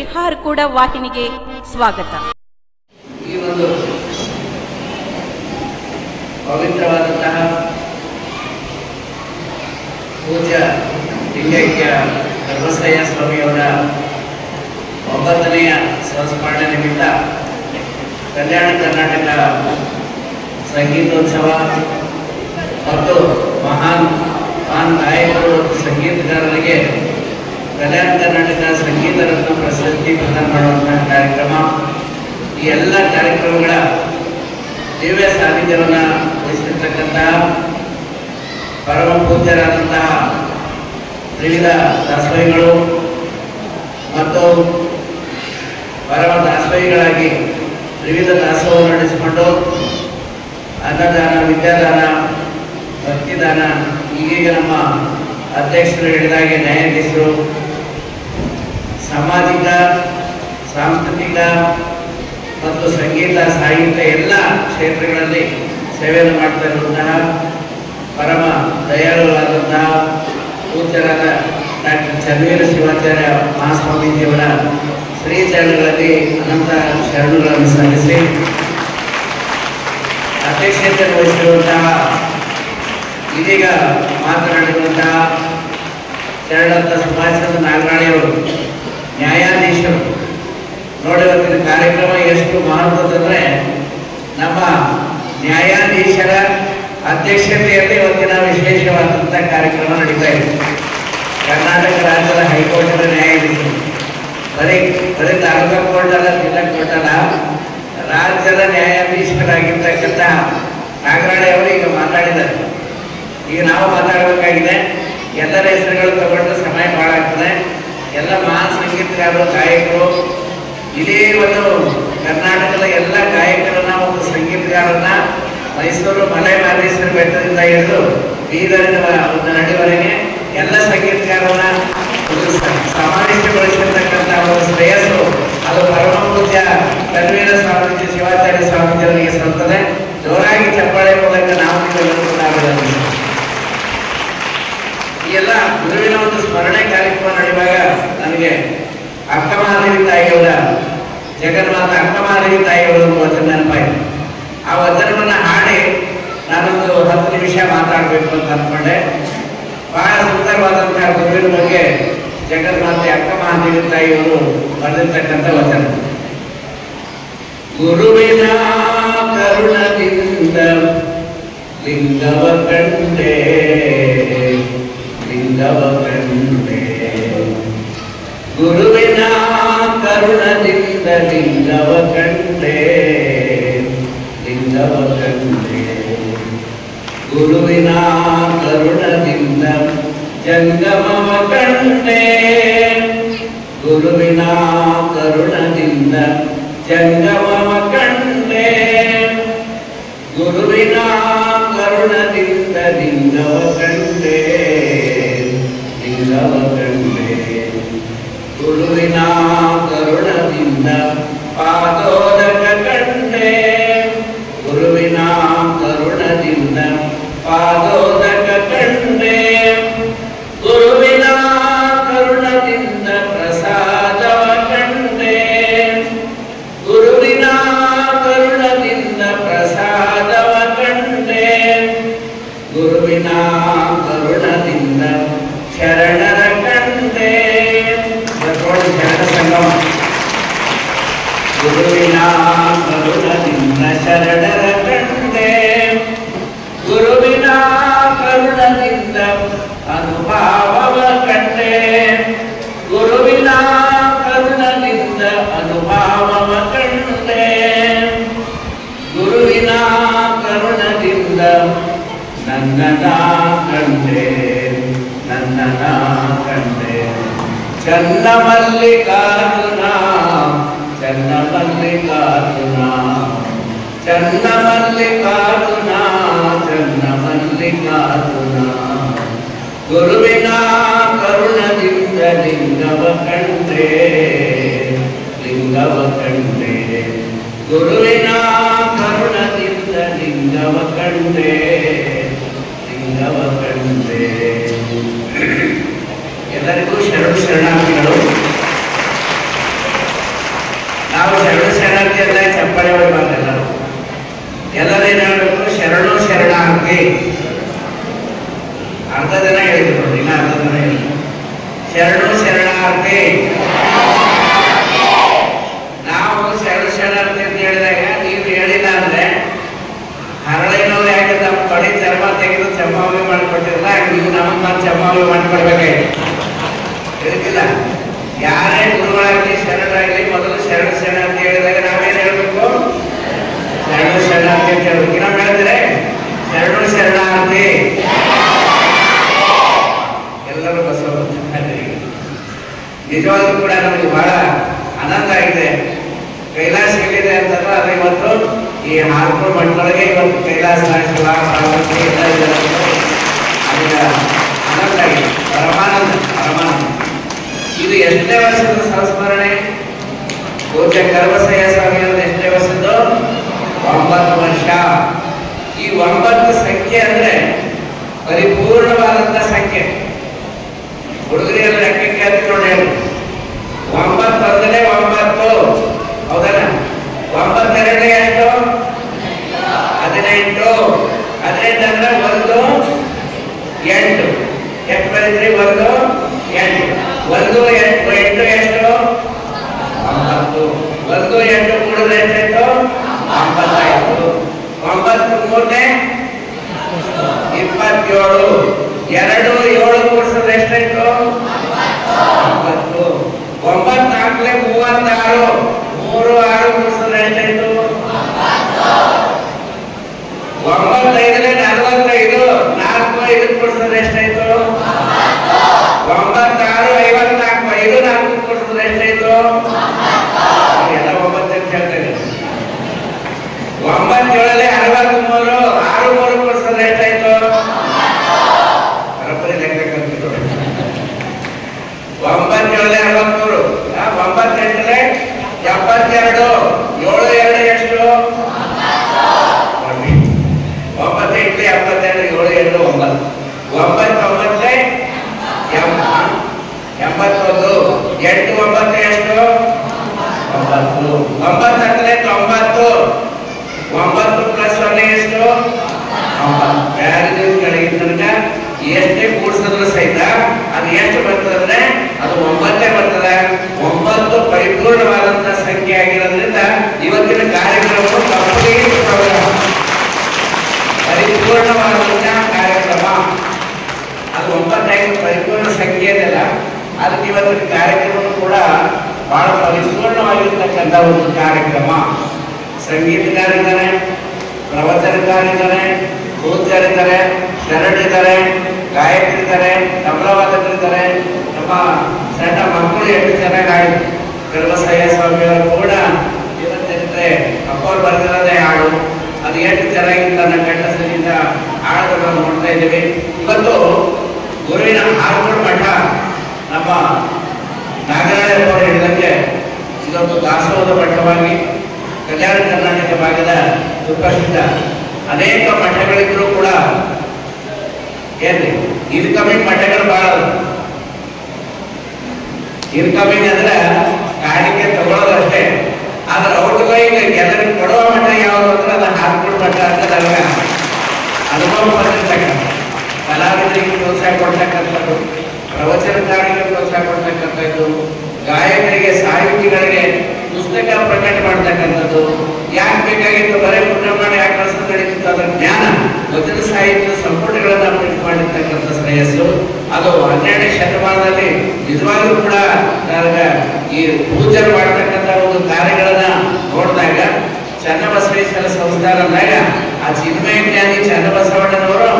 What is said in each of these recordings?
ಬಿಹಾರ್ ಕೂಡ ವಾಹಿನಿಗೆ ಸ್ವಾಗತ. ಈ ಒಂದು ಪವಿತ್ರವಾದಂತಹ ಪೂಜ್ಯ ಲಿಂಗೈಕ್ಯ ಧರ್ಮಸ್ಥಯ್ಯ ಸ್ವಾಮಿಯವರ 9ನೆಯ ಸಂಸ್ಮರಣೆ ನಿಮಿತ್ತ ಕಲ್ಯಾಣ ಕರ್ನಾಟಕ ಸಂಗೀತೋತ್ಸವ ಮತ್ತು ಮಹಾನ್ ಗಾಯಕರು ಮತ್ತು ಸಂಗೀತಗಾರರಿಗೆ ಕಲ್ಯಾಣ ಕರ್ನಾಟಕ ಸಂಗೀತ ರತ್ನ ಪ್ರಶಸ್ತಿ ಪ್ರದಾನ ಮಾಡುವಂತಹ ಕಾರ್ಯಕ್ರಮ, ಈ ಎಲ್ಲ ಕಾರ್ಯಕ್ರಮಗಳ ದಿವ್ಯ ಸಾನ್ನಿಧ್ಯವನ್ನು ವಹಿಸಿರ್ತಕ್ಕಂತಹ ಪರಮ ಪೂಜ್ಯರಾದಂತಹ ವಿವಿಧ ದಾಸೋಹಿಗಳು ಮತ್ತು ಪರಮ ದಾಸೋಹಿಗಳಾಗಿ ವಿವಿಧ ದಾಸೋಹ ನಡೆಸಿಕೊಂಡು ಅನ್ನದಾನ, ವಿದ್ಯಾದಾನ, ಭಕ್ತಿದಾನ, ಈಗೀಗ ನಮ್ಮ ಅಧ್ಯಕ್ಷರು ಹೇಳಿದಾಗೆ ನ್ಯಾಯಾಧೀಶರು ಸಾಮಾಜಿಕ, ಸಾಂಸ್ಕೃತಿಕ ಮತ್ತು ಸಂಗೀತ, ಸಾಹಿತ್ಯ ಎಲ್ಲ ಕ್ಷೇತ್ರಗಳಲ್ಲಿ ಸೇವೆಯನ್ನು ಮಾಡ್ತಾ ಇರುವಂತಹ ಪರಮ ದಯಾಳುಗಳಾದಂತಹ ಪೂಜ್ಯರಾದ ಡಾಕ್ಟರ್ ಚನ್ನವೀರ ಶಿವಾಚಾರ್ಯ ಮಹಾಸ್ವಾಮೀಜಿಯವರ ಶ್ರೀಚರಣಗಳಲ್ಲಿ ಅನಂತ ಶರಣುಗಳನ್ನು ಸಲ್ಲಿಸಿ ಅಧ್ಯಕ್ಷತೆಯನ್ನು ವಹಿಸಿರುವಂತಹ ಇದೀಗ ಮಾತನಾಡಿರುವಂತಹ ಶರಣಂತ ಸುಭಾಷ್ ಚಂದ್ರ ನಾಗರಾಣಿಯವರು ನ್ಯಾಯಾಧೀಶರು. ನೋಡಿ, ಇವತ್ತಿನ ಕಾರ್ಯಕ್ರಮ ಎಷ್ಟು ಮಹತ್ವದಂದರೆ ನಮ್ಮ ನ್ಯಾಯಾಧೀಶರ ಅಧ್ಯಕ್ಷತೆಯಲ್ಲಿ ಇವತ್ತಿನ ವಿಶೇಷವಾದಂಥ ಕಾರ್ಯಕ್ರಮ ನಡೀತಾ ಇದೆ. ಕರ್ನಾಟಕ ರಾಜ್ಯದ ಹೈಕೋರ್ಟಿನ ನ್ಯಾಯಾಧೀಶರು ಬರೀ ತಾಲೂಕಾ ಕೋರ್ಟ್ ಅಲ್ಲ, ಜಿಲ್ಲಾ ಕೋರ್ಟ್ ಅಲ್ಲ, ರಾಜ್ಯದ ನ್ಯಾಯಾಧೀಶರಾಗಿರ್ತಕ್ಕಂಥ ನಾಗರಾಣಿ ಅವರು ಈಗ ಮಾತಾಡಿದ್ದಾರೆ. ಈಗ ನಾವು ಮಾತಾಡಬೇಕಾಗಿದೆ. ಎಲ್ಲರ ಹೆಸರುಗಳು ತಗೊಂಡ್ರೆ ಸಮಯ ಭಾಳ ಆಗ್ತದೆ. ಎಲ್ಲ ಮಹಾನ್ ಸಂಗೀತಗಾರರು, ಗಾಯಕರು, ಇದೇ ಒಂದು ಕರ್ನಾಟಕದ ಎಲ್ಲ ಗಾಯಕರನ್ನ ಮತ್ತು ಸಂಗೀತಗಾರರನ್ನ ಮೈಸೂರು ಮಲೆ ಮಹದೇಶ್ವರ ಬೆಟ್ಟದಿಂದ ಹಿಡಿದು ಬೀದರಿನ ನಡುವರೆಗೆ ಎಲ್ಲ ಸಂಗೀತಗಾರರನ್ನ ಸಮಾವೇಶಗೊಳಿಸಿರ್ತಕ್ಕಂಥ ಒಂದು ಶ್ರೇಯಸ್ಸು ಅದು ಪರಮ ಪೂಜ್ಯ ಕನ್ವೀರ ಸ್ವಾಮೀಜಿ ಶಿವಾಚಾರ್ಯ ಸ್ವಾಮೀಜಿಯವರಿಗೆ ಸಲ್ತದೆ. ಜೋರಾಗಿ ಚಪ್ಪಾಳೆ ಮೂಲಕ ನಾವು ಈ ಎಲ್ಲ ಗುರುವಿನ ಒಂದು ಸ್ಮರಣೆ ಕಾರ್ಯಕ್ರಮ ನಡೆಯುವಾಗ ನನಗೆ ಅಕ್ಕಮಹಾದೇವಿ ತಾಯಿಯವರ, ಜಗನ್ಮಾತ ಅಕ್ಕಮಹಾದೇವಿ ತಾಯಿಯವರ ಒಂದು ವಚನ ನೆನಪಾಯಿತು. ಆ ವಚನವನ್ನು ಹಾಡಿ ನಾನೊಂದು 10 ನಿಮಿಷ ಮಾತಾಡಬೇಕು ಅಂತ ಅಂದ್ಕೊಂಡೆ. ಬಹಳ ಸುಂದರವಾದಂತಹ ಗುರುವಿನ ಬಗ್ಗೆ ಜಗನ್ಮಾತೆ ಅಕ್ಕಮಹಾದೇವಿ ತಾಯಿಯವರು ಬರೆದಿರ್ತಕ್ಕಂಥ ವಚನ. ಗುರುವಿನ ಕರುಣದಿಂದ ಲಿಂಗವ ಕಂಡೆ, ಲಿಂಗವ ಕಂಡೆ, ಗುರುವಿನ ಕರುಣದಿಂದ ಲಿಂಗವ ಕಂಡೆ, ಲಿಂಗವ ಕಂಡೆ, ಗುರುವಿನ ಕರುಣದಿಂದ ಜಂಗಮವ ಕಂಡೆ, ಗುರುವಿನ ಕರುಣದಿಂದ ಜಂಗಮವ ಕಂಡೆ, ಗುರುವಿನ ಕರುಣದಿಂದ ಲಿಂಗವ ಕಂಡೆ, ಲಿಂಗವ ಕಂಡೆ, ಗುರುವಿನ ಕರುಣದಿಂದ ಪಾದೋದಕ ಕಂಡೆ, ಗುರುವಿನ ಕರುಣದಿಂದ ಪಾದೋದಕ ಕಂಡೆ, ಗುರುವಿನ ಕರುಣದಿಂದ ಪ್ರಸಾದವ ಕಂಡೆ, ಗುರುವಿನ ಕರುಣದಿಂದ ಪ್ರಸಾದವ ಕಂಡೆ, ಗುರುವಿನ ಕರುಣದಿಂದ ಶರಣರ ಕಂಡೆ. ಶರಣ ಸಂಗಮ. ಗುರುವಿನ ಕರುಣದಿಂದ ಶರಣರ ಕಂಡೆ, ಗುರುವಿನ ಕರುಣದಿಂದ ಅನುಭಾವವ ಕಂಡೆ, ಗುರುವಿನ ಕರುಣದಿಂದ ಅನುಭಾವವ ಕಂಡೆ, ಗುರುವಿನ ಕರುಣದಿಂದ ನನ್ನನ ಕಂಡೆ, ನನ್ನನ ಕಂಡೆ, ಚನ್ನ ಮಲ್ಲಿಕಾರ್ಜುನ, ಚನ್ನ ಮಲ್ಲಿಕಾರ್ಜುನ, ಚನ್ನ ಮಲ್ಲಿಕಾರ್ಜುನ, ಚನ್ನ ಮಲ್ಲಿಕಾರ್ಜುನ, ಗುರುವಿನ ಕರುಣದಿಂದ ಲಿಂಗವ ಕಂಡೆ, ಲಿಂಗವ ಕಂಡೆ, ಗುರುವಿನ ಕರುಣದಿಂದ ಲಿಂಗವ ಕಂಡೆ, ಲಿಂಗವ ಕಂಡೆ. ಎಲ್ಲರಿಗೂ ಶರಣಾರ್ಥಿಗಳು. ಶರಣಾರ್ಥಿ. ನಾವು ಶರಣಾರ್ಥಿ ಅಂತ ಹೇಳಿದಾಗ ನೀವು ಹೇಳಿಲ್ಲ ಅಂದ್ರೆ ಹರಳಿನವ್ರು ಯಾಕೆ ನಮ್ಮ ತೊಡೆ ಚರ್ಮ ತೆಗೆದು ಚರ್ಮಾವಳಿ ಮಾಡಿಕೊಟ್ಟಿರಲ್ಲ, ನೀವು ನಮ್ಮನ್ನ ಚರ್ಮಾವಳಿ ಮಾಡಿಕೊಡ್ಬೇಕಾಯ್ತು. ತಿಳಿದಿಲ್ಲ, ಯಾರೇ ಗುರುಗಳಾಗಲಿ ಶರಣರಾಗಲಿ ಮೊದಲು ಶರಣ ಅಂತ ಹೇಳಿದಾಗ ನಾವೇನು ಹೇಳ್ಬೇಕು? ಶರಣಾರ್ಥಿ ಅಂತ ಹೇಳ್ಬೇಕು. ಇನ್ನೊಮ್ಮೆ ಹೇಳಿದ್ರೆ ಶರಣಾರ್ಥಿ. ಎಲ್ಲರೂ ಬಸವ ನಿಜವಾಗ್ಲೂ ಕೂಡ ನಮಗೆ ಬಹಳ ಆನಂದ ಆಗಿದೆ. ಕೈಲಾಸ ಎಲ್ಲಿದೆ ಅಂತಂದ್ರೆ ಅದು ಇವತ್ತು ಈ ಹಾರ್ಪುರ್ ಮಠದೊಳಗೆ ಇವತ್ತು ಕೈಲಾಸ ನಾಯಕರ ಪಾರ್ವತಿ ಎಲ್ಲ ಇದೆ. ಅದರ ಆನಂದ ಆಗಿದೆ, ಪರಮಾನಂದ. ಇದು ಎಷ್ಟನೇ ವರ್ಷದ ಸಂಸ್ಮರಣೆ? ಪೂಜ್ಯ ಕರ್ಮಸಯ್ಯ ಸ್ವಾಮಿಯವ್ರದ್ದು ಎಷ್ಟನೇ ವರ್ಷದ್ದು? 9 ವರ್ಷ. ಈ 9 ಸಂಖ್ಯೆ ಅಂದ್ರೆ ಪರಿಪೂರ್ಣವಾದಂತ ಸಂಖ್ಯೆ. ಹುಡುಗರಿಯಲ್ಲಿ ಲೆಕ್ಕಕ್ಕೆ ಹತ್ತಿಕೊಂಡು ಹೇಳಿ 9 ಅಂದರೆ 9, ಹೌದಲ್ಲ? 9 2 ಎಷ್ಟು? 18. 18 ಅಂದ್ರೆ 1 8. ಎಷ್ಟು ಬರೀತ್ರಿ? 1 8. 1 8 ಎಷ್ಟು? 9. 1 8 ಕೂಡಿದ್ರೆ ಎಷ್ಟಾಯ್ತು? 95. 9 3 27. 2 7 ಕೂಡಿಸಿದ್ರೆ ಎಷ್ಟಾಯ್ತು? 9. 9 4 36. 3 6 ಕೂಡಿಸಿದ್ರೆ ಎಷ್ಟಾಯ್ತು? 9 5 45. 4 5 ಕೂಡಿಸಿದ್ರೆ ಎಷ್ಟಾಯ್ತು? 9 6 54. 5 4 ಕೂಡಿಸಿದ್ರೆ ಎಷ್ಟಾಯ್ತು? ಎಲ್ಲ 9 ಅಂತ ಹೇಳ್ತೇನೆ. 9 7 63. 6 3 ಕೂಡಿಸಿದ್ರೆ ಎಷ್ಟಾಯ್ತು? ಬರೋಬ್ಬರಿ ಲೆಕ್ಕ ಕಲ್ತಿದ್ರು. 9 7 63. 9 8 72. 7 2 ಎಷ್ಟು? 9 8 72. 7 2 9. 9 9 81. 8 9 ಎಷ್ಟು? 9. 9 90. 9 ಪ್ಲಸ್ 1 ಎಷ್ಟು? 9. ಯಾರಿಗೂ ಕೆಳಗಿನ ತನಕ ಎಷ್ಟೇ ಕೂಡಿಸಿದ್ರು ಸಹಿತ ಅದು ಎಷ್ಟು ಬರ್ತದಂದ್ರೆ ಅದು 9 ಬರ್ತದೆ. 9 ಪರಿಪೂರ್ಣವಾದಂತಹ ಸಂಖ್ಯೆ ಆಗಿರೋದ್ರಿಂದ ಇವತ್ತಿನ ಕಾರ್ಯಕ್ರಮವು ಪರಿಪೂರ್ಣವಾದಂತಹ ಕಾರ್ಯಕ್ರಮ. ಅದು 9 ಪರಿಪೂರ್ಣ ಸಂಖ್ಯೆ ಇದೆಯಲ್ಲ, ಅದಕ್ಕೆ ಇವತ್ತಿನ ಕಾರ್ಯಕ್ರಮ ಕೂಡ ಬಹಳ ಪರಿಪೂರ್ಣವಾಗಿರ್ತಕ್ಕಂಥ ಒಂದು ಕಾರ್ಯಕ್ರಮ. ಸಂಗೀತಗಾರಿದ್ದಾರೆ, ಪ್ರವಚನಕಾರಿದ್ದಾರೆ, ಪೂಜ್ಯರಿದ್ದಾರೆ, ಶರಣರಿದ್ದಾರೆ, ಗಾಯಕರಿದ್ದಾರೆ, ತಬಲವಾದಕರಿದ್ದಾರೆ. ನಮ್ಮ ಸಣ್ಣ ಮಕ್ಕಳು ಎಷ್ಟು ಚೆನ್ನಾಗಿ ಕರ್ಮಸಯ್ಯ ಸ್ವಾಮಿಯವರು ಕೂಡ ಇವತ್ತಿದ್ರೆ ಅಪ್ಪವ್ರು ಬರೆದಿರೋದೇ ಹಾಡು. ಅದು ಎಷ್ಟು ಚೆನ್ನಾಗಿತ್ತು ನನ್ನ ಕಂಠಸದಿಂದ ಹಾಡುಗಳನ್ನು ನೋಡ್ತಾ ಇದ್ದೀವಿ. ಇವತ್ತು ಗುರುವಿನ ಹಾರ್ಪುರ್ ಮಠ ನಮ್ಮ ನಾಗರಾಯಪ್ಪವರು ಹೇಳಿದಂಗೆ ಇದೊಂದು ದಾಸೋಹದ ಮಠವಾಗಿ ಕಲ್ಯಾಣ ಕರ್ನಾಟಕ ಭಾಗದ ಸುಪ್ರಸಿದ್ಧ ಅನೇಕ ಮಠಗಳಿದ್ರೂ ಕೂಡ ಏನ್ರಿ ಇನ್ಕಮಿಂಗ್ ಮಠಗಳು ಬಹಳ. ಇನ್ಕಮಿಂಗ್ ಅಂದ್ರೆ ಕಾಣಿಕೆ ತಗೊಳ್ಳೋದಷ್ಟೇ, ಆದ್ರೆ ಔಟ್ಗೋಯಿಂಗ್ ಎಲ್ಲರಿಗೂ ಕೊಡುವ ಮಠ ಯಾವುದು ಅಂದ್ರೆ ಅದು ಹಾರ್ಪುರ್ ಮಠ ಅಂತ ನನಗೆ ಅನುಭವ ಬಂದಿರ್ತಕ್ಕಂಥ. ಕಲಾವಿದರಿಗೆ ಪ್ರೋತ್ಸಾಹ ಕೊಡ್ತಕ್ಕಂಥದ್ದು, ಪ್ರವಚನಕಾರರಿಗೆ ಪ್ರೋತ್ಸಾಹ ಕೊಡ್ತಕ್ಕಂಥದ್ದು, ಗಾಯಕರಿಗೆ ಸಾಹಿತಿಗಳಿಗೆ ಪುಸ್ತಕ ಪ್ರಕಟ ಮಾಡ್ತಕ್ಕಂಥದ್ದು. ಯಾಕೆ ಬೇಕಾಗಿತ್ತು? ಬರೀ ಪುಣ್ಯಮಾನ ಯಾಕೆ ಕಳಿಸೋದು ನಡೀತಿತ್ತು? ಅದರ ಜ್ಞಾನ ವಚನ ಸಾಹಿತ್ಯ ಸಂಪುಟಗಳನ್ನ ಪ್ರಿಂಟ್ ಮಾಡಿರ್ತಕ್ಕಂಥ ಶ್ರೇಯಸ್ಸು. ಅದು 12ನೇ ಶತಮಾನದಲ್ಲಿ ನಿಜವಾಗ್ಲೂ ಕೂಡ ನನಗೆ ಈ ಪೂಜೆ ಮಾಡ್ತಕ್ಕಂಥ ಒಂದು ಕಾರ್ಯಗಳನ್ನ ನೋಡಿದಾಗ ಚನ್ನಬಸವೇಶ್ವರ ಸಂಸ್ಥಾನ ಅಂದಾಗ ಆ ಚಿನ್ಮಯ ಜ್ಞಾನಿ ಚನ್ನಬಸವಣ್ಣನವರು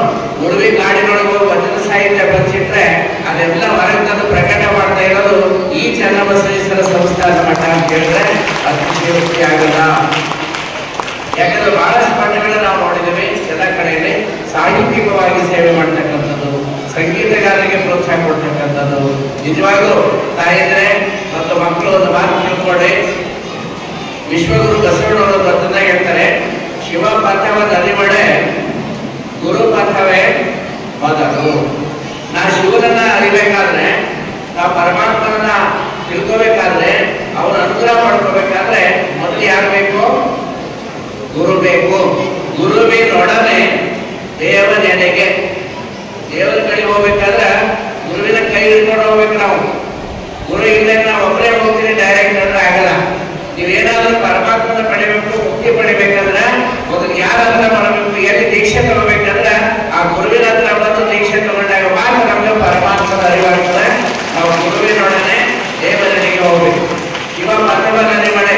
ಉಡುಪಿ ಕಾಡಿನೊಳಗೆ ವಚನ ಸಾಹಿತ್ಯ ಬಚ್ಚಿಟ್ರೆ ಅದೆಲ್ಲ ಹೊರಗೆ ತಂದು ಪ್ರಕಟ ಮಾಡ್ತಾ ಇರೋದು ಈ ಚನ್ನಬಸವೇಶ್ವರ ಸಂಸ್ಥಾನ ಮಠ ಅಂತ ಹೇಳಿದ್ರೆ ಅತಿಶಯೋಕ್ತಿ ಆಗಲ್ಲ. ಯಾಕಂದ್ರೆ ಬಹಳಷ್ಟು ಮಠಗಳನ್ನ ನಾವು ನೋಡಿದ್ದೇವೆ. ಎಲ್ಲ ಕಡೆಯಲ್ಲಿ ಸಾಹಿತ್ಯಿಕವಾಗಿ ಸೇವೆ ಮಾಡ್ತಕ್ಕಂಥದ್ದು, ಸಂಗೀತಗಾರರಿಗೆ ಪ್ರೋತ್ಸಾಹ ಕೊಡ್ತಕ್ಕಂಥದ್ದು. ನಿಜವಾಗ್ಲೂ ತಾಯಿದ್ರೆ ಮತ್ತು ಮಕ್ಕಳು ಒಂದು ಮಾತು ತಿಳ್ಕೊಳ್ಳಿ. ವಿಶ್ವಗುರು ಬಸವಣ್ಣವರು ಬರ್ತದಾಗ ಹೇಳ್ತಾರೆ, ಶಿವ ಪಥವ ನಲಿಮಡೆ ಗುರು ಪಥವೇ ಮೊದಲು. ನಾ ಶಿವನನ್ನ ಅರಿಬೇಕಾದ್ರೆ, ನಾ ಪರಮಾತ್ಮನನ್ನ ತಿಳ್ಕೋಬೇಕಾದ್ರೆ, ಅವನ ಅನುಗ್ರಹ ಮಾಡ್ಕೋಬೇಕಾದ್ರೆ ಮೊದಲು ಯಾರು ಬೇಕು? ಗುರು ಬೇಕು. ಗುರುವಿನೊಡನೆ ದೇವನೆಡೆಗೆ. ದೇವರ ಕಡೆ ಹೋಗ್ಬೇಕಾದ್ರೆ ಗುರುವಿನ ಕೈ ಹಿಡ್ಕೊಂಡು ಹೋಗ್ಬೇಕು ನಾವು. ಗುರು ಮುಕ್ತಿ ಪಡಿಬೇಕಂದ್ರ ಮೊದಲು ಯಾರ ಹತ್ರ ಬರಬೇಕು, ಎಲ್ಲಿ ದೀಕ್ಷೆ ತಗೋಬೇಕಂದ್ರ ಆ ಗುರುವಿನ ಹತ್ರ ಬಂದು ದೀಕ್ಷೆ ತಗೊಂಡಾಗ ಮಾತ್ರ ನಮ್ಗೆ ಪರಮಾತ್ಮದ ಅರಿವಾಗ್ತದೆ. ನಾವು ಗುರುವಿನೊಡನೆ ದೇವರನಿಗೆ ಹೋಗ್ಬೇಕು. ಇವ ಪಥವನ್ನ ನಿಮ್ಮಡೆ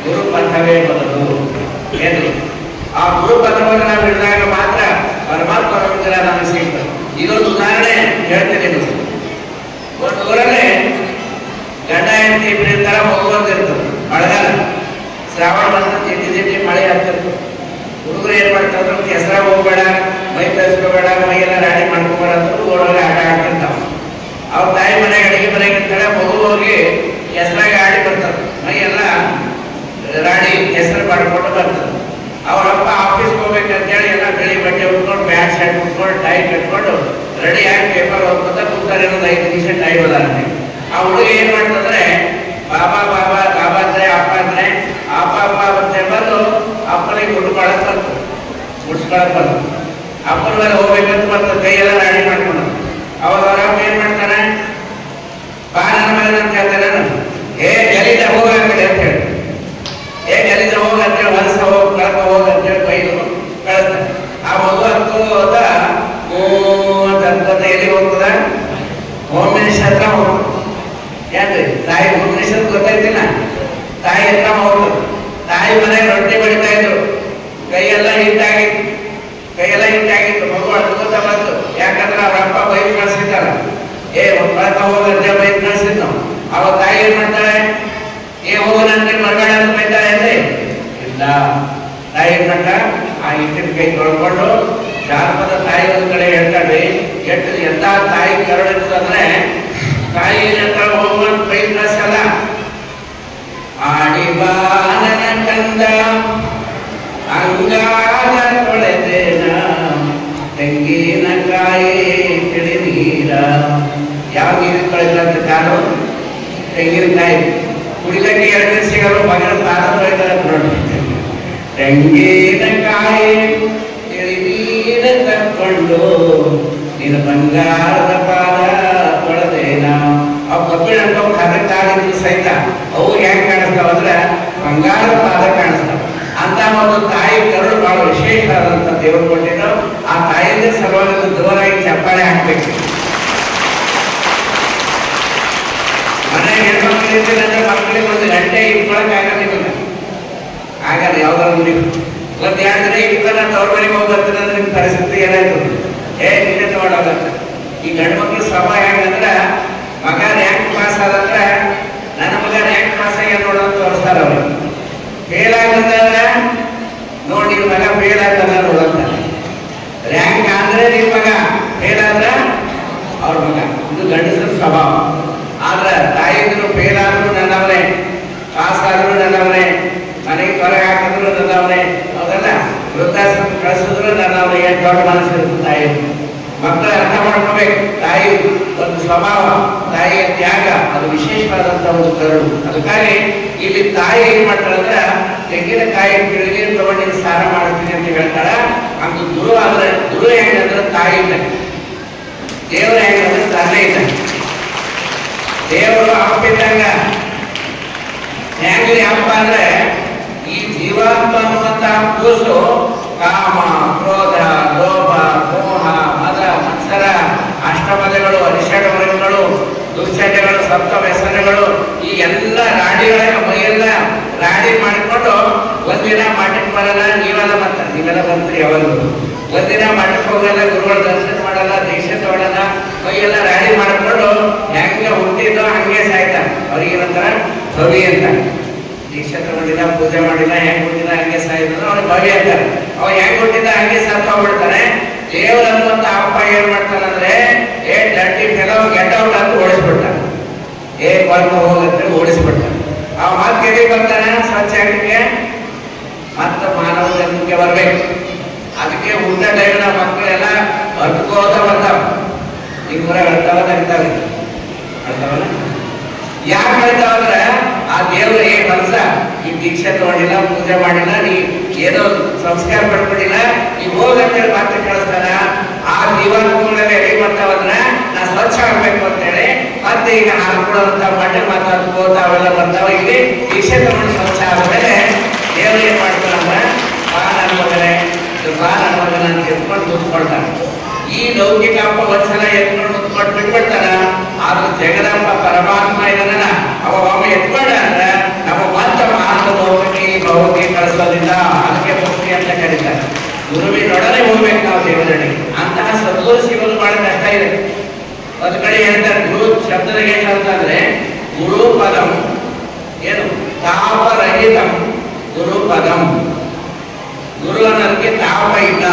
ಗುರು ಪಥವೇ ಬದಲು ಏನ್ರಿ? ಆ ಗುರು ಪಥವನ್ನು ನಾವು ಹಿಡಿದಾಗ ಮಾತ್ರ ಪರಮಾತ್ಮನ ಅನುಗ್ರಹ ನಮಗೆ ಸಿಗ್ತದೆ. ಇದೊಂದು ಉದಾಹರಣೆ ಹೇಳ್ತೀನಿ. ಒಂದು ಊರಲ್ಲಿ ಗಂಡ ಹೆಂಡತಿ ಇಬ್ಬರಿರ್ತಾರ, ಮಗು ಬಂದಿರ್ತದೆ. ಮಳೆಗಾಲ ಶ್ರಾವಣ ಬಂದ ಜಿಟ್ಟಿ ಮಳೆ ಆಗ್ತಿರ್ತದೆ. ಹುಡುಗರು ಏನ್ ಮಾಡ್ತಾರೆ, ಕೆಸರ ಹೋಗ್ಬೇಡ, ಮೈ ತರಿಸ್ಕೋಬೇಡ, ಮೈ ಎಲ್ಲ ರಾಡಿ ಮಾಡ್ಕೋಬೇಡ ಅಂತ ಊರೊಳಗೆ ಆಟ ಆಡ್ತಿರ್ತಾವ. ಅವ್ರ ತಾಯಿ ಮನೆಗೆ ಅಡಿಗೆ ಮನೆಗೆ ಇರ್ತಾಳೆ, ಮಗು ಹೋಗಿ ಕೆಸರಾಗ ಆಡಿ ಬರ್ತದೆ. ಮೈ ಎಲ್ಲ ರಾಡಿ ಹೆಸರು ಮಾಡ್ಕೊಂಡು ಬರ್ತದೆ. ಅವರಪ್ಪ ಆಫೀಸ್ಗೆ ಹೋಗ್ಬೇಕಂತೇಳಿ ಎಲ್ಲ ಬಿಳಿ ಬಟ್ಟೆ ಉಟ್ಕೊಂಡು, ಪ್ಯಾಂಟ್ ಶರ್ಟ್ ಉಟ್ಕೊಂಡು, ಟೈ ಕಟ್ಕೊಂಡು ರೆಡಿಯಾಗಿ ಪೇಪರ್ ಓದ್ಕೊಂತ ಕೂತಾರೆ. ಒಂದು 5 ನಿಮಿಷ ಟೈಮ್ ಅದಾನೆ. ಆ ಹುಡುಗ ಏನ್ ಮಾಡ್ತಂದ್ರೆ ಬಾಬಾ ಬಾಬಾ ಬಾಬಾ ಅಂದ್ರೆ ಅಪ್ಪ ಅಂದ್ರೆ ಅಪ್ಪ ಅಪ್ಪ ಅಂತ ಬಂದು ಅಪ್ಪನಿಗೆ ಮುಡ್ಕೊಳಕ್ ಬಂತು, ಮುಡ್ಸ್ಕೊಳಕ್ ಬಂತು. ಅಪ್ಪನ ಮೇಲೆ ಹೋಗ್ಬೇಕಂತ ಬರ್ತದೆ, ಕೈಯೆಲ್ಲ ರಾಡಿ ಮಾಡ್ಕೊಂಡು. ಅವಾಗ ಅವ್ರ ಅಪ್ಪ ಏನ್ ಮಾಡ್ತಾನೆ, ಬಾ ನನ್ನ ಮೇಲೆ ಅಂತ ಹೇಳ್ತಾನೆ, ಏ ಗಲೀಜ ಹೋಗಂತೇಳಿ ಅಂತ ಹೇಳಿ, ಏ ಗಲೀಜ ಹೋಗಂತೇಳಿ ವರ್ಷ ಹೋಗಿ ಕಳಕ ಹೋಗಂತೇಳಿ ಬೈದು ಕಳಿಸ್ತಾನೆ. ಆ ಮಗು ಹತ್ತೋದ ಅಂತ ಎಲ್ಲಿ ಹೋಗ್ತದ, ಹೋಮ್ ಮಿನಿಸ್ಟರ್ ಹತ್ರ ಹೋಗ್ತದೆ. ಯಾಕ್ರಿ ತಾಯಿ ಹೋಮ್ ಮಿನಿಸ್ಟರ್ ಗೊತ್ತಾಯ್ತಿಲ್ಲ, ತಾಯಿ ಹತ್ರ ಹೋಗ್ತದೆ. ತಾಯಿ ಮನೆಗೆ ರೊಟ್ಟಿ ಬಡಿತಾ ಇದ್ರು, ಕೈಯೆಲ್ಲ ಹಿಟ್ಟಾಗಿತ್ತು. ಮಗು ಅಡ್ಕೋತ ಬಂತು. ಯಾಕಂದ್ರೆ ಅವ್ರ ಅಪ್ಪ ಬೈದು ಕಳಿಸಿದ್ದಾರ, ಏ ಕಳಕ ಹೋಗಂತೆ ಬೈದು ಕಳಿಸಿದ್. ಅವ ತಾಯಿ ಏನ್ ಮಾಡ್ತಾಳೆ, ಏ ಹೋಗನಂತೆ ಮರಬೇಡ ಅಂತ ಬೈತಾಳೆ ಅಂದ್ರೆ ಇಲ್ಲ. ತಾಯಿ ಏನ್ ಮಾಡ್ತ, ಆ ಹಿಟ್ಟಿನ ಕೈ ತೊಳ್ಕೊಂಡು ಜಾನಪದ ತಾಯಿ ಒಂದ್ ಕಡೆ ಹೇಳ್ತಾಳ್ರಿ, ಎಂತ ತಾಯಿ ಕರುಣಿರ್ತದಂದ್ರೆ ತಾಯಿ ಹತ್ರ ಹೋಗುವಂತ ಬೈದು ಕಳಿಸಲ್ಲ. ಆಡಿ ಬಾನನ ಕಂದ ಅಂಗಾದ ತೊಳೆದೇನ ತೆಂಗಿನಕಾಯಿ ತಿಳಿ ನೀರ. ಯಾವ ನೀರು ತೊಳೆದಂತ ಕಾಲು ತೆಂಗಿನಕಾಯಿ ಕುಡಿಲಕ್ಕೆ 2 ನೀರು ಸಿಗಲು ಮಗನ ಪಾದ ತೊಳಿತಾರೆ ನೋಡಿ. ತೆಂಗಿನಕಾಯಿ ತಿಳಿ ನೀರ ತಕ್ಕೊಂಡು ನಿನ್ನ ಬಂಗಾರದ ಪಾದ ತೊಳೆದೇನ. ಅವು ಕಬ್ಬಿಣ ಕರ್ರಕ್ಕಾಗಿದ್ರು ಸಹಿತ ಅವು ಹೆಂಗ್ ಕಾಣಿಸ್ತಾವ ಅಂದ್ರೆ ಬಂಗಾರದ ಪಾದ ಕಾಣಿಸ್ತಾವ. ಅಂತ ಒಂದು ತಾಯಿ ಕರುಳು ಬಹಳ ವಿಶೇಷವಾದಂತ ದೇವರು ಕೊಟ್ಟಿದ್ದು. ಆ ತಾಯಿಯಿಂದ ಸಲುವಾಗಿ ಜೋರಾಗಿ ಚಪ್ಪಾಳೆ ಹಾಕ್ಬೇಕು. ಮನೆಗೆ ಹೆಣ್ಮಕ್ಳು ಇರ್ತೀರಂದ್ರೆ ಮಕ್ಕಳಿಗೆ 1 ಗಂಟೆ ಇಟ್ಕೊಳಕ್ಕಾಗಲ್ಲ. ಆಗಲ್ಲ. ಯಾವ್ದಾದ್ರು ನೀವು 1-2 ದಿನ ಇಟ್ಕೊಂಡ ತವ್ರ ಮನೆಗೆ ಹೋಗಿ ಬರ್ತೀನಿ ಅಂದ್ರೆ ನಿಮ್ ಪರಿಸ್ಥಿತಿ ಏನಾಯ್ತು, ಏ ನಿನ್ನೆ ತಗೊಳ್ಳೋದಂತ. ಈ ಗಂಡು ಮಕ್ಳು ಶ್ರಮ ಹೆಂಗಂದ್ರ, ಮಗ ರ್ಯಾಂಕ್ ಪಾಸ್ ಆದಂದ್ರ ನನ್ನ ಮಗ ರ್ಯಾಂಕ್ ಪಾಸ್ ಆಗಿ ನೋಡೋದು ತೋರಿಸ್ತಾರ. ಅವ್ರಿಗೆ ಫೇಲ್ ಆಗಂದ್ರ ನೋಡಿ ನಿಮ್ ಮಗ ಫೇಲ್ ಆಗ್ತಾನ ನೋಡಂತ. ರ್ಯಾಂಕ್ ಆದ್ರೆ ನಿಮ್ ಮಗ, ಫೇಲ್ ಆದ್ರ ಅವ್ರ ಮಗ. ಇದು ಗಂಡಸರ ಸ್ವಭಾವ. ಆದ್ರ ತಾಯಿದ್ರು ಫೇಲ್ ಆದ್ರು ನನ್ನವನೇ, ಪಾಸ್ ಆದ್ರು ನನ್ನವನೇ, ಮನೆಗೆ ಹೊರಗೆ ಹಾಕಿದ್ರು ನನ್ನವನೇ, ಹೌದಲ್ಲ. ವೃದ್ಧಾಶ್ರಮ ಕಳಿಸಿದ್ರು ನನ್ನವನೇ. ಏನು ದೊಡ್ಡ ಮನಸ್ಸಿರುತ್ತೆ ತಾಯಿ. ಮಕ್ಕಳ ಅರ್ಥ ಮಾಡ್ಕೋಬೇಕು. ತಾಯಿ ಒಂದು ಸ್ವಭಾವ, ತಾಯಿಯ ತ್ಯಾಗ ಅದು ವಿಶೇಷವಾದಂತ ಒಂದು ಕರುಳು. ಅದಕ್ಕಾಗಿ ಇಲ್ಲಿ ತಾಯಿ ಏನ್ ಮಾಡ್ತಾಳಂದ್ರ ತೆಂಗಿನಕಾಯಿ ಗಿಡಗಿನ ತಗೊಂಡು ಸಾರ ಮಾಡ್ತೀನಿ ಅಂತ ಹೇಳ್ತಾಳ. ಅದು ಗುರು ಆದ್ರೆ, ಗುರು ಹೆಂಗಂದ್ರೆ ತಾಯಿ ಇದ್ದಂಗೆ, ದೇವರು ಹೆಂಗಂದ್ರೆ ತಂದೆ ಇದ್ದಂಗೆ. ದೇವರು ಅಪ್ಪಿದ್ದಂಗ. ಹೆಂಗ್ರಿ ಅಪ್ಪ ಅಂದ್ರೆ ಈ ಜೀವಾತ್ಮ ಅನ್ನುವಂತ ಕೂಸು ಕಾಮ, ಕ್ರೋಧ, ಲೋಭ, ಮೋಹ, ಮದ, ಮತ್ಸರ, ಅಷ್ಟಮದಗಳು, ಅರಿಷಡ್ವರ್ಗಗಳು, ದುಶ್ಚಟಗಳು, ಸಪ್ತ ವ್ಯಸನಗಳು, ಈ ಎಲ್ಲ ರಾಡಿಗಳ ಮೈಯೆಲ್ಲ ರಾಡಿ ಮಾಡಿಕೊಂಡು ಒಂದಿನ ಮಠಕ್ಕೆ ಬರಲ್ಲ. ನೀವೆಲ್ಲ ಬಂತ್ರಿ ಯಾವಾಗ? ಒಂದಿನ ಮಠಕ್ಕೆ ಹೋಗಲ್ಲ, ಗುರುಗಳ ದರ್ಶನ ಮಾಡಲ್ಲ, ದೀಕ್ಷೆ ತಗೊಳ್ಳಲ್ಲ, ಮೈಯೆಲ್ಲ ರಾಡಿ ಮಾಡಿಕೊಂಡು ಹೆಂಗೆ ಹುಟ್ಟಿದ್ದೋ ಹಂಗೆ ಸಾಯ್ತಾನೆ. ಅವ್ರಿಗೇನಂತಾರ ಭವಿ ಅಂತ. ದೀಕ್ಷೆ ತಗೊಂಡಿಲ್ಲ, ಪೂಜೆ ಮಾಡಿಲ್ಲ, ಹೆಂಗ್ ಹುಟ್ಟಿದ ಹಂಗೆ ಸಾಯ್ತಾರೆ, ಅವ್ರಿಗೆ ಭವಿ ಅಂತಾರೆ. ಅವ ಹೆಂಗ್ ಹುಟ್ಟಿದ ಹಂಗೆ ಸತ್ತ ಹೋಗ್ಬಿಡ್ತಾನೆ. ದೇವರು ಅನ್ನುವಂತ ಅಪ್ಪ ಏನ್ ಮಾಡ್ತಾನಂದ್ರೆ, ಏ ಡರ್ಟಿ ಫೆಲೋ ಗೆಟ್ ಔಟ್ ಅಂತ ಓಡಿಸ್ಬಿಡ್ತಾನೆ. ಏ ಬರ್ಕೊ ಹೋಗಂತೇಳಿ ಓಡಿಸ್ಬಿಡ್ತಾನೆ. ಅವ ಮತ್ತೆ ಎಲ್ಲಿ ಬರ್ತಾನೆ, ಸ್ವಚ್ಛ ಆಗಲಿಕ್ಕೆ ಮತ್ತೆ ಮಾನವ ಜನ್ಮಕ್ಕೆ ಬರ್ಬೇಕು. ಅದಕ್ಕೆ ಊಟ ಟೈಮ್ನ ಮಕ್ಕಳೆಲ್ಲ ಅರ್ಕೋತ ಬರ್ತಾವ. ಈಗ ಹೊರಗೆ ಅಳ್ತಾವೆ ಅಳ್ತಾವಲ್ಲ. ಯಾಕೆ ಹೇಳ್ತಾವಂದ್ರೆ ಆ ದೇವ್ರ ಏನ್ ಮನಸ್ಸ, ಈ ದೀಕ್ಷೆ ತಗೊಂಡಿಲ್ಲ, ಪೂಜೆ ಮಾಡಿಲ್ಲ, ನೀ ಏನೋ ಸಂಸ್ಕಾರ ಪಡ್ಕೊಂಡಿಲ್ಲ, ಈ ಹೋಗಂತೇಳಿ ಮತ್ತೆ ಕಳಿಸ್ತಾನ. ಆ ಜೀವಾತ್ಮಗಳಲ್ಲಿ ಹೇಗೆ ಬರ್ತಾವಂದ್ರ ನಾ ಸ್ವಚ್ಛ ಆಗ್ಬೇಕು ಅಂತೇಳಿ ಮತ್ತೆ ಈಗ ಹಾಡ್ಕೊಡುವಂತ ಮಠ ಮಾತಾಡ್ಕೋತ ಅವೆಲ್ಲ ಬರ್ತಾವ. ಇಲ್ಲಿ ದೀಕ್ಷೆ ತಗೊಂಡು ಸ್ವಚ್ಛ ಆದ್ಮೇಲೆ ದೇವ್ರು ಏನ್ ಮಾಡ್ತಾರಂದ್ರ ಬಾ ನನ್ನ ಮಗನ ಅಂತ ಎತ್ಕೊಂಡು ಕೂತ್ಕೊಳ್ತಾನೆ. ಈ ಲೌಕಿಕ ಅಪ್ಪ ಒಂದ್ಸಲ ಎತ್ಕೊಂಡು ಕೂತ್ಕೊಂಡು ಬಿಟ್ಬಿಡ್ತಾನ. ಆದ್ರೂ ಜಗದಪ್ಪ ಪರಮಾತ್ಮ ಇದನ್ನ ಅವ ಒಮ್ಮೆ ಎತ್ಕೊಂಡ ಅಂದ್ರೆ ನಮ್ಮ ಮತ್ತೆ ಮಾನವ ಲೋಕಕ್ಕೆ ಭೌತಿಕ ಕಳಿಸೋದಿಲ್ಲ. ಅದಕ್ಕೆ ಮುಕ್ತಿ ಅಂತ ಕರೀತಾರೆ. ಗುರುವಿನೊಡನೆ ಹೋಗ್ಬೇಕು ನಾವು ದೇವರಡಿ. ಅಂತಹ ಸದ್ಗುರು ಸಿಗೋದು ಬಹಳ ಕಷ್ಟ ಇದೆ. ಒಂದು ಕಡೆ ಹೇಳ್ತಾರೆ ಗುರು ಶಬ್ದದ ಅಂತಂದ್ರೆ ಗುರು ಪದಂ ಏನು ತಾಪರಹಿತಂ ಗುರು ಪದಂ. ಗುರು ಅನ್ನೋದಕ್ಕೆ ತಾಪ ಇಲ್ಲ.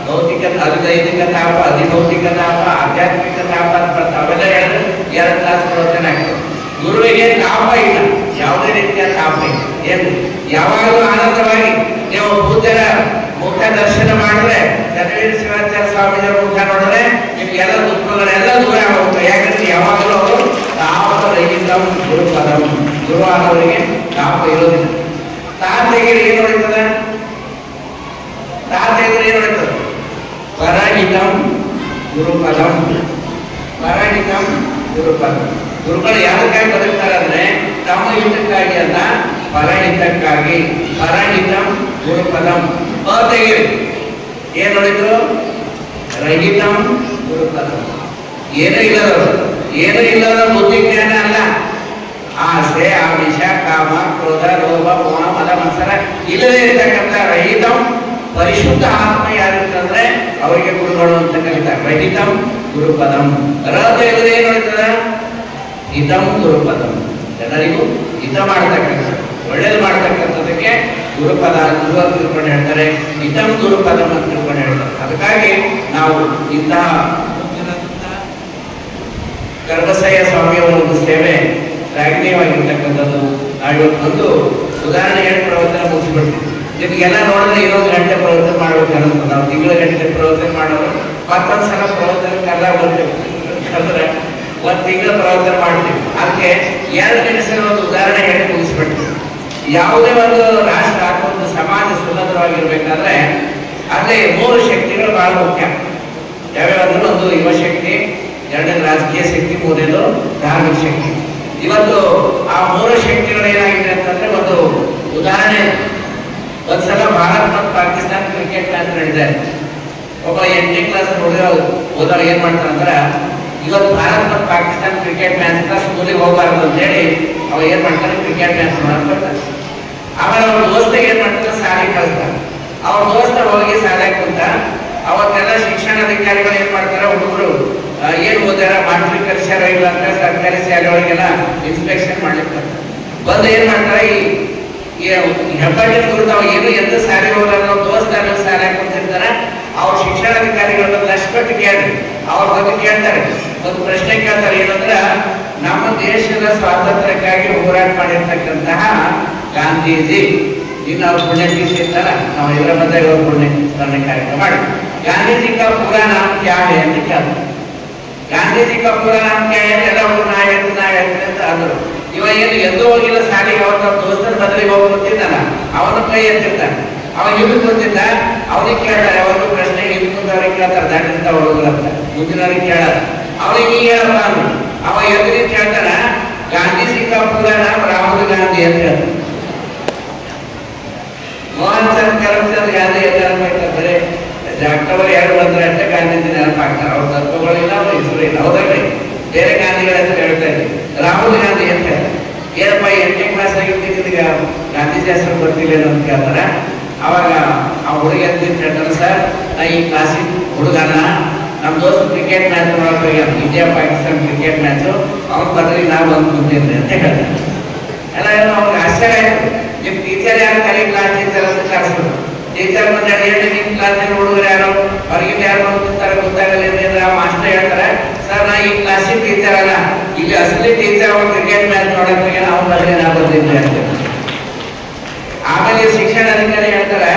ಭೌತಿಕ ಅಧಿದೈಹಿಕ ತಾಪ, ಅಧಿಭೌತಿಕ ತಾಪ, ಆಧ್ಯಾತ್ಮಿಕ ತಾಪ ಅಂತ ಅವೆಲ್ಲ ಹೇಳಿದ್ರೆ 2 ಕ್ಲಾಸ್ ಪ್ರವಚನ ಆಗ್ತದೆ. ಗುರುವಿಗೆ ತಾಪ ಇಲ್ಲ, ಯಾವುದೇ ರೀತಿಯ ತಾಪ ಇಲ್ಲ. ಏನು ಯಾವಾಗಲೂ ಆನಂದವಾಗಿ ನೀವು ಪೂಜ್ಯರ ಮುಖ ದರ್ಶನ ಮಾಡಿದ್ರೆ, ಚನ್ನವೀರ ಶಿವಾಚಾರ್ಯ ಸ್ವಾಮಿಯವರ ಮುಖ ನೋಡಿದ್ರೆ ನಿಮ್ಗೆಲ್ಲ ದುಃಖಗಳೆಲ್ಲ ದೂರ ಆಗುತ್ತೆ. ಯಾಕಂದ್ರೆ ಯಾವಾಗಲೂ ಅವರು ತಾಪರಹಿತಂ ಗುರುಪದಂ. ಗುರು ಅನ್ನೋರಿಗೆ ತಾಪ ಇರೋದಿಲ್ಲ. ತಾತೆಗೆ ಏನು ಹೊಡಿತದ? ತಾತೆಗೆ ಏನು ಹೊಡಿತದ? ಪರಹಿತಂ ಗುರುಪದಂ. ಪರಹಿತಂ ಗುರುಪದಂ. ಗುರುಗಳು ಯಾವುದಕ್ಕಾಗಿ ಬದುಕ್ತಾರೆ ಅಂದ್ರೆ ತಮ್ಮ ಹಿತಕ್ಕಾಗಿ ಅಲ್ಲ, ಪರಹಿತಕ್ಕಾಗಿ. ಪರಹಿತಂ ಗುರುಪದಂ. ತೆಗೆಯಿರಿ. ಏನ್ ನೋಡಿದ್ರು? ರಹಿತಂ ಗುರುಪದಂ. ಏನೂ ಇಲ್ಲದ ಬುದ್ಧಿ ಜ್ಞಾನ ಅಲ್ಲ. ಆಸೆ, ಆಮಿಷ, ಕಾಮ, ಕ್ರೋಧ, ಲೋಭ, ಮೋಹ, ಮದ, ಮತ್ಸರ ಇಲ್ಲದೇ ಇರ್ತಕ್ಕಂಥ ರಹಿತಂ ಪರಿಶುದ್ಧ ಆತ್ಮ ಯಾರಿರ್ತಂದ್ರೆ ಅವರಿಗೆ ಗುರುಗಳು ಅಂತ ಕರೀತಾರೆ. ರಹಿತಂ ಗುರುಪದಂ. ತೆಗೆದ್ರೆ ಏನ್ ನೋಡ್ತದ? ಹಿತಂ ಗುರುಪದಂ. ಜನರಿಗೂ ಹಿತ ಮಾಡ್ತಕ್ಕಂಥ, ಒಳ್ಳೇದು ಮಾಡ್ತಕ್ಕಂಥದಕ್ಕೆ ಗುರುಪದ ಗುರು ಅಂತ ತಿಳ್ಕೊಂಡು ಹೇಳ್ತಾರೆ. ಹಿತಂ ಗುರುಪದಂ ಅಂತ ತಿಳ್ಕೊಂಡು ಹೇಳ್ತಾರೆ. ಅದಕ್ಕಾಗಿ ನಾವು ಇಂತಹ ಗರ್ಭಸಯ್ಯ ಸ್ವಾಮಿಯವರ ಒಂದು ಸೇವೆ ಶ್ಲಾಘನೀಯವಾಗಿರ್ತಕ್ಕಂಥದ್ದು. ನಾವಿವತ್ತೊಂದು ಉದಾಹರಣೆ ಹೇಳಿ ಪ್ರವಚನ ಮುಗಿಸ್ಬಿಡ್ತೀವಿ. ನಿಮಗೆಲ್ಲ ನೋಡಿದ್ರೆ ಇನ್ನೊಂದು ಗಂಟೆ ಪ್ರವಚನ ಮಾಡ್ಬೇಕು ಅನ್ನಿಸ್ತದೆ. ನಾವು ತಿಂಗಳ ಗಂಟೆ ಪ್ರವಚನ ಮಾಡೋರು ಮತ್ತೊಂದ್ಸಲ ಪ್ರವಚನಕ್ಕೆಲ್ಲ ಅಂದ್ರೆ 1 ತಿಂಗಳ ಪ್ರವಚನ ಮಾಡ್ತೀವಿ. ಅದಕ್ಕೆ 2 ನಿಮಿಷದ ಒಂದು ಉದಾಹರಣೆ ಹೇಳಿ ಮುಗಿಸ್ಬಿಡ್ತೀವಿ. ಯಾವುದೇ ಒಂದು ರಾಷ್ಟ್ರ ಅಥವಾ ಒಂದು ಸಮಾಜ ಸುಭದ್ರವಾಗಿರ್ಬೇಕಾದ್ರೆ ಅದೇ 3 ಶಕ್ತಿಗಳು ಬಹಳ ಮುಖ್ಯ. ಯಾವ್ಯಾವಂದ್ರೆ ಒಂದು ಯುವಶಕ್ತಿ, 2ನೇದು ರಾಜಕೀಯ ಶಕ್ತಿ, 3ನೇದು ಧಾರ್ಮಿಕ ಶಕ್ತಿ. ಇವತ್ತು ಆ 3 ಶಕ್ತಿಗಳು ಏನಾಗಿದೆ ಅಂತಂದ್ರೆ ಒಂದು ಉದಾಹರಣೆ. ಒಂದ್ಸಲ ಭಾರತ ಮತ್ತು ಪಾಕಿಸ್ತಾನ ಕ್ರಿಕೆಟ್ ಮ್ಯಾಚ್ ನಡೆದಿದೆ. ಒಬ್ಬ 8ನೇ ಕ್ಲಾಸ್ ಹೋದವ್ರು ಏನ್ ಮಾಡ್ತಾರಂದ್ರೆ ಇವತ್ತು ಭಾರತ ಮತ್ತು ಪಾಕಿಸ್ತಾನ ಕ್ರಿಕೆಟ್ ಮ್ಯಾಚ್ ಅಂತ ಸ್ಕೂಲಿಗೆ ಹೋಗ್ಬಾರ್ದು ಅಂತ ಹೇಳಿ ಅವ ಏನ್ ಮಾಡ್ತಾನೆ, ಕ್ರಿಕೆಟ್ ಮ್ಯಾಚ್ ಮಾಡಕ್ ಬರ್ತಾನೆ. ಆಮೇಲೆ ಅವ್ರ ದೋಸ್ತಿಗೆ ಏನ್ ಮಾಡ್ತಾರೆ, ಶಾಲೆಗೆ ಕಳಿಸ್ತಾನೆ. ಅವ್ರ ದೋಸ್ತ ಹೋಗಿ ಶಾಲೆಗೆ ಕುಂತ. ಅವತ್ತೆಲ್ಲ ಶಿಕ್ಷಣಾಧಿಕಾರಿಗಳು ಏನ್ ಮಾಡ್ತಾರೆ, ಹುಡುಗರು ಏನ್ ಓದಾರ, ಮಾಸ್ಟರ್ ಕಲಿಸ್ಯಾರ ಇಲ್ಲ ಅಂತ ಸರ್ಕಾರಿ ಶಾಲೆಗಳಿಗೆಲ್ಲ ಇನ್ಸ್ಪೆಕ್ಷನ್ ಮಾಡ್ಲಿಕ್ಕೆ ಬಂದು ಏನ್ ಮಾಡ್ತಾರೆ, ಈ ಹೆಬ್ಬಟ್ಟಿನ ಕುರಿತು ಏನು ಎಂತ ಶಾಲೆ ಹೋದಾರ ದೋಸ್ತ ಶಾಲೆ ಕುಂತಿರ್ತಾರ. ಅವ್ರ ಶಿಕ್ಷಣಾಧಿಕಾರಿಗಳ ಲಕ್ಷಪಟ್ಟು ಕೇಳಿ ಅವ್ರ ಬಗ್ಗೆ ಕೇಳ್ತಾರೆ. ಒಂದು ಪ್ರಶ್ನೆ ಕೇಳ್ತಾರೆ, ಏನಂದ್ರ ನಮ್ಮ ದೇಶದ ಸ್ವಾತಂತ್ರ್ಯಕ್ಕಾಗಿ ಹೋರಾಟ ಮಾಡಿರ್ತಕ್ಕಂತಹ ಗಾಂಧೀಜಿ, ಇನ್ನು ಅವ್ರ ಪುಣ್ಯತಿಥಿ ಇರ್ತಾರ, ನಾವು ಇದರ ಮಧ್ಯೆ ಅವ್ರ ಪುಣ್ಯಸ್ಮರಣೆ ಕಾರ್ಯಕ್ರಮ ಮಾಡಿ ಗಾಂಧೀಜಿ का पूरा नाम क्या है ಅಂತ ಕೇಳ್ತಾರೆ. ಗಾಂಧೀಜಿ का पूरा नाम क्या है ಎಲ್ಲ ನಾಯಕ ಅಂತ ಅಂದ್ರು. ಇವ ಏನು ಎಂದೂ ಹೋಗಿಲ್ಲ ಶಾಲೆಗೆ. ಅವತ್ತ ದೋಸ್ತರ ಬದಲಿಗೆ ಹೋಗಿ ಗೊತ್ತಿದ್ದಾನ, ಅವನ ಕೈ ಎತ್ತಿರ್ತಾನೆ. ಅವ ಇವ್ರಿಗೆ ಗೊತ್ತಿದ್ದ, ಅವನಿಗೆ ಕೇಳ್ತಾರೆ. ಅವ್ರಿಗೂ ಪ್ರಶ್ನೆ ಇವ್ರಿಗೆ ಕೇಳ್ತಾರೆ, ದಾಟಿಂತ ಹುಡುಗರು ಅಂತ ಮುಂದಿನವ್ರಿಗೆ ಕೇಳಾರ. ಅವನಿಗೆ ಈ ಹೇಳಪ್ಪ ಅಂದ್ರು. ಅವ ಎದುರಿಗೆ ಕೇಳ್ತಾನ, ಗಾಂಧೀಜಿ का पूरा नाम ರಾಹುಲ್ ಗಾಂಧಿ ಅಂತ ಹೇಳ್ತಾನೆ. ಮೋಹನ್ ಚಂದ್ ಕರಮ್ಚಂದ್ ಗಾಂಧಿ ಎಲ್ಲ ಬರೀ ಅಕ್ಟೋಬರ್ 2 ಬಂದ್ರೆ ಅಷ್ಟೇ ಗಾಂಧೀಜಿ ನೆನಪಾಗ್ತಾರೆ. ಅವ್ರ ತತ್ವಗಳಿಲ್ಲ, ಅವ್ರ ಹೆಸರು ಇಲ್ಲ. ಹೌದಾಗ್ರಿ? ಬೇರೆ ಗಾಂಧಿಗಳ ಹೆಸರು ಹೇಳ್ತಾ ಇದ್ವಿ. ರಾಹುಲ್ ಗಾಂಧಿ ಅಂತ ಏನಪ್ಪ 8ನೇ ಕ್ಲಾಸ್ ಆಗಿದ್ದೀಗ ಗಾಂಧೀಜಿ ಹೆಸರು ಗೊತ್ತಿಲ್ಲ ಅಂತ ಕೇಳ್ತಾರ. ಅವಾಗ ಆ ಹುಡುಗ ಅಂತ ಹೇಳ್ತಾನೆ, ಸರ್ ನಾ ಈ ಕ್ಲಾಸಿಗೆ ಹುಡುಗನ, ನಮ್ಮ ದೋಸ್ತ ಕ್ರಿಕೆಟ್ ಮ್ಯಾಚ್ ನೋಡಕ್ಕೆ ಇಂಡಿಯಾ ಪಾಕಿಸ್ತಾನ ಕ್ರಿಕೆಟ್ ಮ್ಯಾಚು, ಅವ್ನ ಬದಲಿಗೆ ನಾವು ಬಂದು ಕೂತಿದ್ದೆ ಅಂತ ಹೇಳ್ತಾರೆ. ಎಲ್ಲ ಅವ್ರಿಗೆ ಆಶ್ಚರ್ಯ ಆಯ್ತು. ನಿಮ್ಮ ಟೀಚರ್ ಯಾರು, ಕಲಿ ಕ್ಲಾಸ್ ಟೀಚರ್ ಅಂತ ಕರೆಸ್ಬಿಟ್ಟು ಟೀಚರ್ ಬಂದ ನಿಮ್ಮ ಕ್ಲಾಸಿನ ಹುಡುಗರು ಯಾರು, ಹೊರಗಿನ ಯಾರು ಬಂದ್ಬಿಡ್ತಾರೆ ಗೊತ್ತಾಗಲ್ಲ ಅಂದ್ರೆ ಆ ಮಾಸ್ಟರ್ ಹೇಳ್ತಾರೆ, ಸರ್ ನಾ ಈ ಕ್ಲಾಸಿನ ಟೀಚರ್ ಅಲ್ಲ, ಇಲ್ಲಿ ಅಸಲಿ ಟೀಚರ್ ಅವ್ರು ಕ್ರಿಕೆಟ್ ಮ್ಯಾಚ್ ನೋಡಕ್ಕೆ ನಾವು ಬದಲಿಗೆ ನಾವು ಬಂದಿದ್ದೆ ಅಂತ. ಆಮೇಲೆ ಶಿಕ್ಷಣಾಧಿಕಾರಿ ಹೇಳ್ತಾರೆ,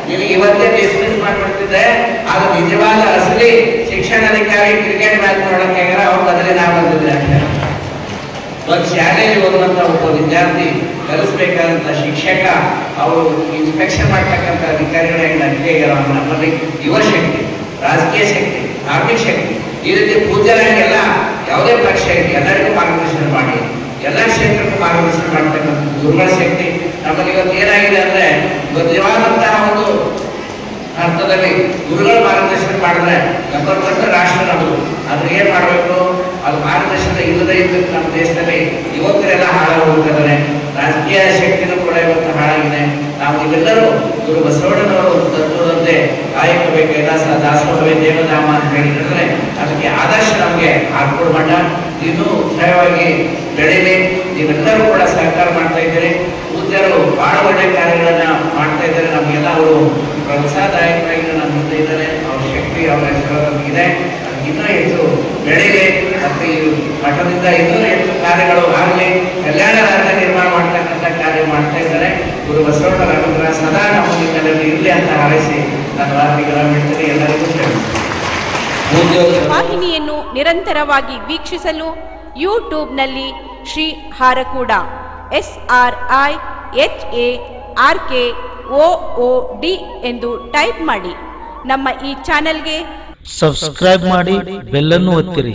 ನಿಮಗೆ ಇವತ್ತೇ ಡಿಸ್ಮಿಸ್ ಮಾಡ್ಬಿಡ್ತಿದ್ದೆ, ಅದು ನಿಜವಾದ ಅಸಲಿ ಶಿಕ್ಷಣಾಧಿಕಾರಿ ಕ್ರಿಕೆಟ್ ಮ್ಯಾಚ್ ನೋಡಕ್ಕೆ ಅವ್ರ ಬದಲಿಗೆ ನಾವು ಬಂದಿದ್ದೆ ಅಂತ. ಒಂದು ಶಾಲೆಯಲ್ಲಿ ಓದುವಂತ ಒಬ್ಬ ವಿದ್ಯಾರ್ಥಿ, ಕಲಿಸ್ಬೇಕಾದಂತ ಶಿಕ್ಷಕ, ಅವರು ಇನ್ಸ್ಪೆಕ್ಷನ್ ಮಾಡ್ತಕ್ಕಂಥ ಅಧಿಕಾರಿಗಳಾಗಿ ನಟಿಗೆಲ್ಲ ನಮ್ಮಲ್ಲಿ ಯುವಶಕ್ತಿ, ರಾಜಕೀಯ ಶಕ್ತಿ, ಧಾರ್ಮಿಕ ಶಕ್ತಿ, ಈ ರೀತಿ ಪೂಜ್ಯರಾಗಿ ಎಲ್ಲ ಯಾವುದೇ ಪಕ್ಷ ಇದೆ ಎಲ್ಲರಿಗೂ ಮಾರ್ಗದರ್ಶನ ಮಾಡಿ, ಎಲ್ಲ ಕ್ಷೇತ್ರಕ್ಕೂ ಮಾರ್ಗದರ್ಶನ ಮಾಡ್ತಕ್ಕಂಥ ಗುರುಗಳ ಶಕ್ತಿ ನಮ್ಮಲ್ಲಿ ಇವತ್ತು ಏನಾಗಿದೆ ಅಂದ್ರೆ ನಿಜವಾದಂತಹ ಒಂದು ಅರ್ಥದಲ್ಲಿ ಗುರುಗಳು ಮಾರ್ಗದರ್ಶನ ಮಾಡಿದ್ರೆ ದೊಡ್ಡ ರಾಷ್ಟ್ರ ನಮ್ಮದು. ಆದ್ರೆ ಏನ್ ಮಾಡಬೇಕು, ಅದು ಮಾರ್ಗದರ್ಶನ ಇಲ್ಲದೆ ಇದ್ದಕ್ಕೆ ನಮ್ಮ ದೇಶದಲ್ಲಿ ಯುವಕರೆಲ್ಲ ಹಾಳಾಗಿ ಹೋಗ್ತಿದ್ದಾರೆ. ರಾಜಕೀಯ ಶಕ್ತಿನೂ ಕೂಡ ಇವತ್ತು ಹಾಳಾಗಿದೆ. ನಾವು ಇವೆಲ್ಲರೂ ಗುರು ಬಸವಣ್ಣನವರು ತತ್ವದಂತೆ ಕಾಯಕವೇ ಕೈಲಾಸ ದಾಸೋಹವೇ ದೇವಧಾಮ ಅಂತ ಹೇಳಿದ್ರೆ ಅದಕ್ಕೆ ಆದರ್ಶ ನಮಗೆ ಹಾಕ್ಕೊಡ್ ಮಠ ಇನ್ನೂ ಉತ್ಸಾಹವಾಗಿ ಬೆಳೀಲಿ. ನೀವೆಲ್ಲರೂ ಕೂಡ ಸಹಕಾರ ಮಾಡ್ತಾ ಇದ್ದೀರಿ. ಪೂಜ್ಯರು ಬಹಳ ಒಳ್ಳೆಯ ಕಾರ್ಯಗಳನ್ನ ಮಾಡ್ತಾ ಇದ್ದಾರೆ. ನಮಗೆಲ್ಲ ಅವರು ಪ್ರೋತ್ಸಾಹದಾಯಕವಾಗಿ ನಮ್ಮ ಮುಂದೆ ಇದ್ದಾರೆ. ಅವ್ರ ಶಕ್ತಿ ಅವರ ಹೆಸರು ನಮಗಿದೆ. ಇನ್ನೂ ಹೆಚ್ಚು ಬೆಳೀಲಿ ಮತ್ತು ಈ ಮಠದಿಂದ ಇನ್ನೂ ಹೆಚ್ಚು ಕಾರ್ಯಗಳು ಆಗಲಿ. ಕಲ್ಯಾಣ ರಾಜ್ಯ ನಿರ್ಮಾಣ ಮಾಡ್ತಕ್ಕಂಥ ಕಾರ್ಯ ಮಾಡ್ತಾ ಇದ್ದಾರೆ. ಗುರು ಬಸವಣ್ಣರ ಅನುಗ್ರಹ ಸದಾ ನಮ್ಮ ನಿಮ್ಮಲ್ಲಿ ಇರಲಿ ಅಂತ ಹಾರೈಸಿ ನನ್ನ ವಾರ್ತೆಗಳ ಬಿಡ್ತೀನಿ. ಎಲ್ಲರಿಗೂ ವಾಹಿನಿಯನ್ನು ನಿರಂತರವಾಗಿ ವೀಕ್ಷಿಸಲು ಯೂಟ್ಯೂಬ್ನಲ್ಲಿ ಶ್ರೀ ಹಾರಕೂಡ SRIHARKOOD ಎಂದು ಟೈಪ್ ಮಾಡಿ. ನಮ್ಮ ಈ ಚಾನೆಲ್ಗೆ ಸಬ್ಸ್ಕ್ರೈಬ್ ಮಾಡಿ, ಬೆಲ್ ಅನ್ನು ಒತ್ತಿರಿ.